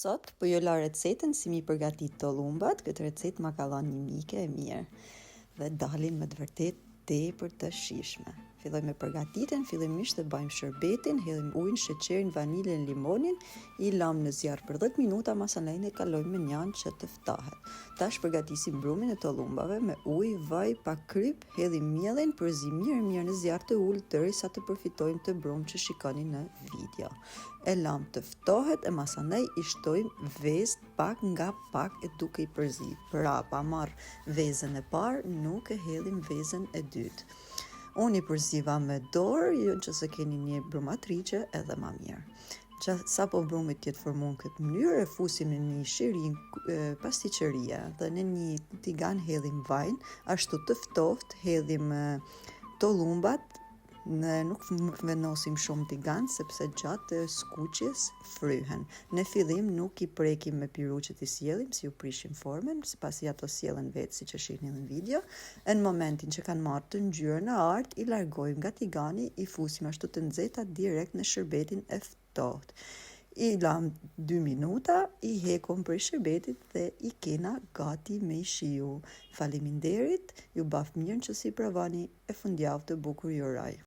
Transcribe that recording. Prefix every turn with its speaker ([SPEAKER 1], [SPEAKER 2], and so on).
[SPEAKER 1] Sot po ju la recetën si mi përgatit tollumbat. Këtë recetë ma ka dhënë një mike e mirë dhe dalin me të vërtet tepër të shijshme. Filloj me përgatitjen, fillimisht e bëjmë shërbetin, hedhim ujin, sheqerin, vaniljen, limonin, i lam në zjarr për 10 minuta, masanaj ne kalojmë me njanë që të ftohet. Tash përgatisim brumin e tollumbave me ujë, vaj, pak kryp, hedhim mielin, përzim mirë në zjarr të ulët derisa të përfitojmë të brumë që shikoni në video. E lam të ftohet e masanaj i shtojmë vezë pak nga pak e duke i përzi. Pra pa marr vezën e parë, nuk e hedhim vezën e dytë. Unë i përziva me dorë, jo që se keni një brumatriqe edhe ma mirë. Sa po brumi tjetë formuar në këtë mënyrë, e fusim në një shirin pasticceria dhe në një tigan hedhim vajin, ashtu të ftoft hedhim tollumbat, nuk vendosim shumë tigan sepse gjatë skuqjes fryhen. Në fillim nuk i prekim me piru që t'i sjellim, si u prishim formen, pasi ato sjellen vetë si që shihni në video. Në momentin që kanë marrë të ngjyrën në art, i largojmë nga tigani, i fusim ashtu të nxehta direkt në shërbetin e ftohtë. I lam 2 minuta, i hekom për shërbetit dhe i kena gati me i shiu. Faleminderit, ju baf mirë që si provani, e fundjavë të bukur ju uroj.